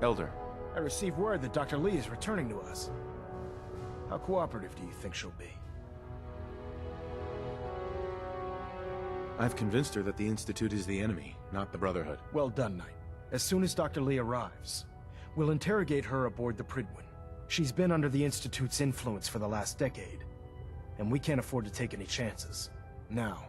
Elder. I received word that Dr. Lee is returning to us. How cooperative do you think she'll be? I've convinced her that the Institute is the enemy, not the Brotherhood. Well done, Knight. As soon as Dr. Lee arrives, we'll interrogate her aboard the Prydwen. She's been under the Institute's influence for the last decade, and we can't afford to take any chances. Now,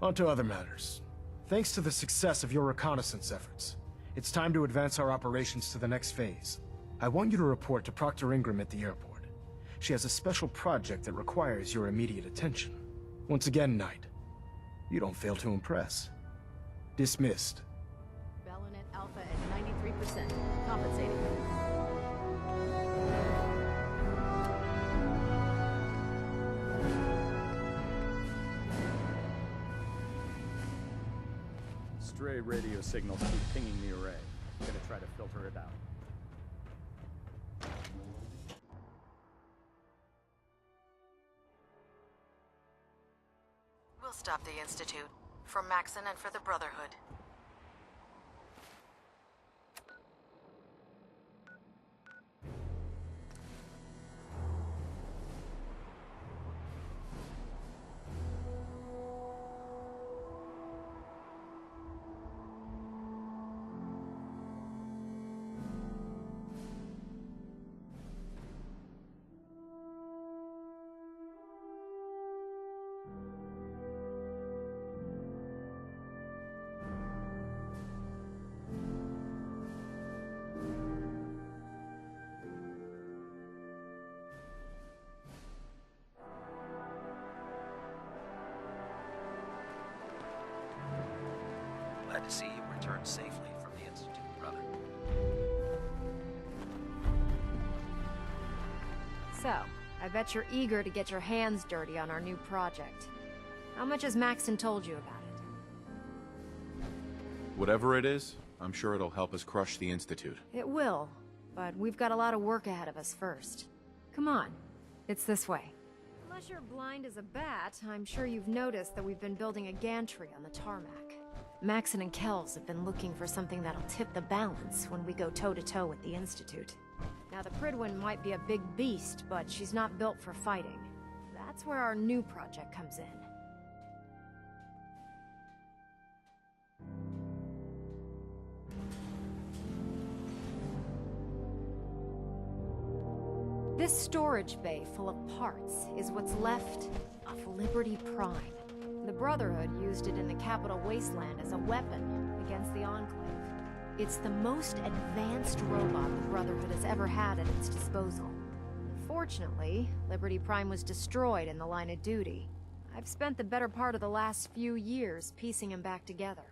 on to other matters. Thanks to the success of your reconnaissance efforts, it's time to advance our operations to the next phase. I want you to report to Proctor Ingram at the airport. She has a special project that requires your immediate attention. Once again, Knight, you don't fail to impress. Dismissed. Bellonet Alpha at 93%. Compensating. Stray radio signals keep pinging the array. Gonna try to filter it out. We'll stop the Institute. For Maxon and for the Brotherhood. Glad to see you returned safely from the Institute, brother. So, I bet you're eager to get your hands dirty on our new project. How much has Maxon told you about it? Whatever it is, I'm sure it'll help us crush the Institute. It will, but we've got a lot of work ahead of us first. Come on, it's this way. Unless you're blind as a bat, I'm sure you've noticed that we've been building a gantry on the tarmac. Maxon and Kells have been looking for something that'll tip the balance when we go toe-to-toe with the Institute. Now, the Prydwen might be a big beast, but she's not built for fighting. That's where our new project comes in. This storage bay full of parts is what's left of Liberty Prime. The Brotherhood used it in the Capital Wasteland as a weapon against the Enclave. It's the most advanced robot the Brotherhood has ever had at its disposal. Unfortunately, Liberty Prime was destroyed in the line of duty. I've spent the better part of the last few years piecing him back together.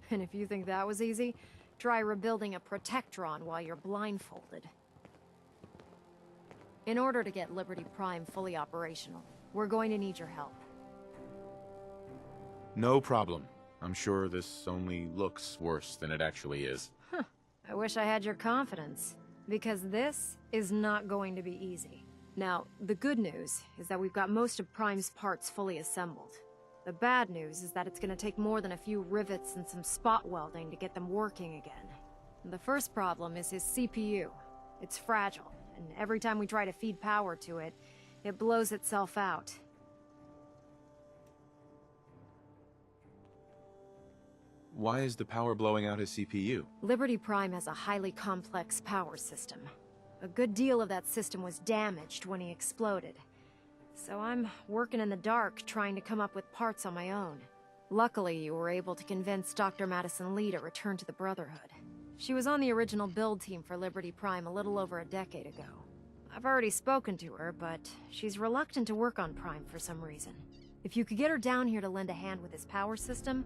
And if you think that was easy, try rebuilding a Protectron while you're blindfolded. In order to get Liberty Prime fully operational, we're going to need your help. No problem. I'm sure this only looks worse than it actually is. I wish I had your confidence, because this is not going to be easy. Now, the good news is that we've got most of Prime's parts fully assembled. The bad news is that it's going to take more than a few rivets and some spot welding to get them working again. The first problem is his CPU. It's fragile, and every time we try to feed power to it, it blows itself out. Why is the power blowing out his CPU? Liberty Prime has a highly complex power system. A good deal of that system was damaged when he exploded. So I'm working in the dark, trying to come up with parts on my own. Luckily, you were able to convince Dr. Madison Lee to return to the Brotherhood. She was on the original build team for Liberty Prime a little over a decade ago. I've already spoken to her, but she's reluctant to work on Prime for some reason. If you could get her down here to lend a hand with his power system,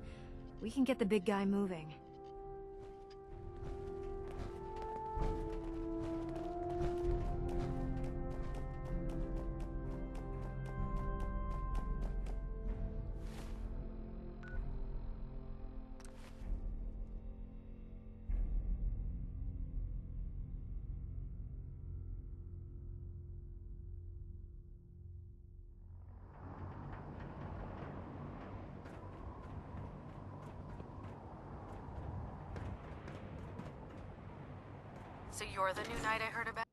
we can get the big guy moving. So you're the new knight I heard about?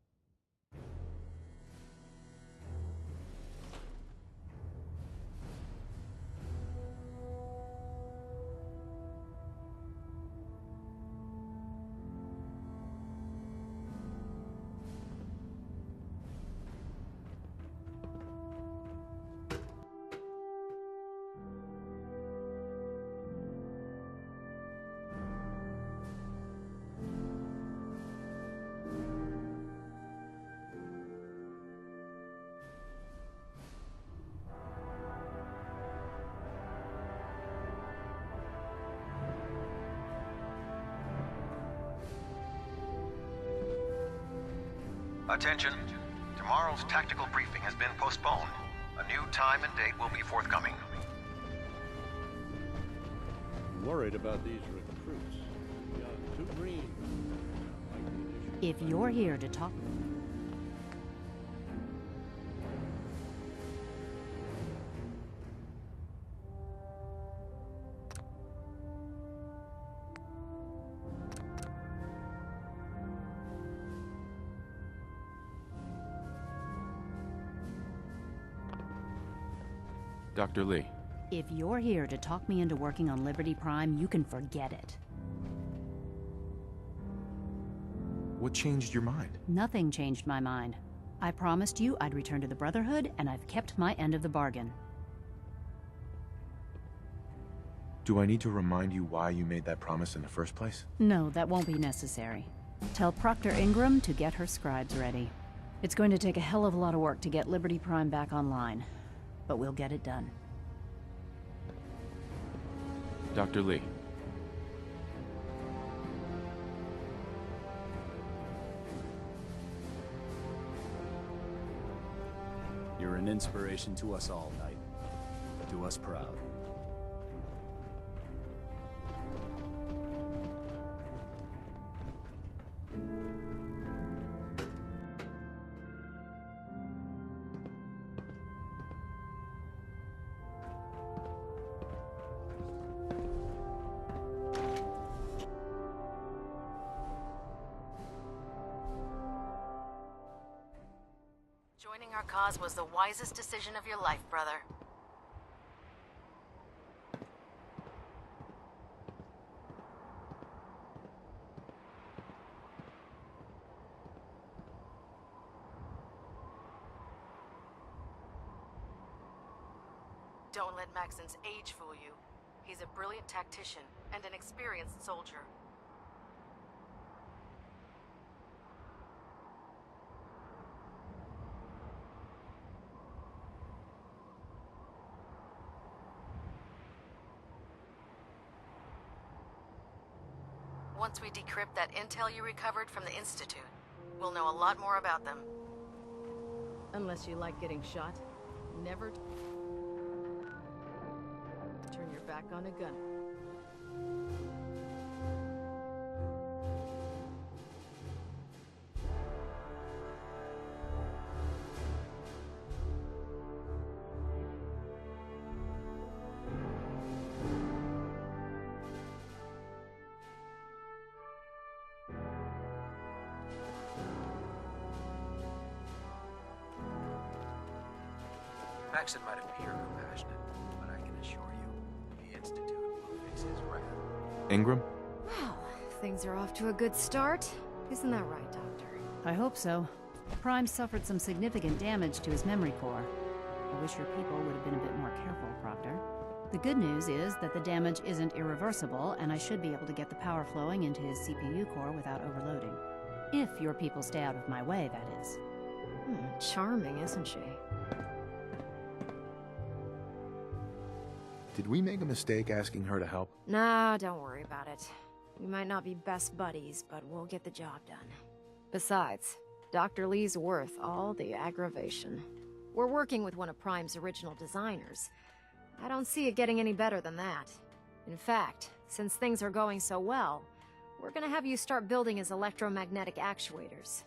Attention. Tomorrow's tactical briefing has been postponed. A new time and date will be forthcoming. I'm worried about these recruits. Young, too green. Like the initial- If you're here to talk... Dr. Lee. If you're here to talk me into working on Liberty Prime, you can forget it. What changed your mind? Nothing changed my mind. I promised you I'd return to the Brotherhood, and I've kept my end of the bargain. Do I need to remind you why you made that promise in the first place? No, that won't be necessary. Tell Proctor Ingram to get her scribes ready. It's going to take a hell of a lot of work to get Liberty Prime back online, but we'll get it done. Dr. Lee. You're an inspiration to us all, Knight. Do us proud. Joining our cause was the wisest decision of your life, brother. Don't let Maxon's age fool you. He's a brilliant tactician and an experienced soldier. Once we decrypt that intel you recovered from the Institute, we'll know a lot more about them. Unless you like getting shot, never turn your back on a gun. Maxon might appear compassionate, but I can assure you, the Institute will fix his record. Ingram? Wow, things are off to a good start. Isn't that right, Doctor? I hope so. Prime suffered some significant damage to his memory core. I wish your people would have been a bit more careful, Proctor. The good news is that the damage isn't irreversible, and I should be able to get the power flowing into his CPU core without overloading. If your people stay out of my way, that is. Charming, isn't she? Did we make a mistake asking her to help? Nah, don't worry about it. We might not be best buddies, but we'll get the job done. Besides, Dr. Lee's worth all the aggravation. We're working with one of Prime's original designers. I don't see it getting any better than that. In fact, since things are going so well, we're gonna have you start building his electromagnetic actuators.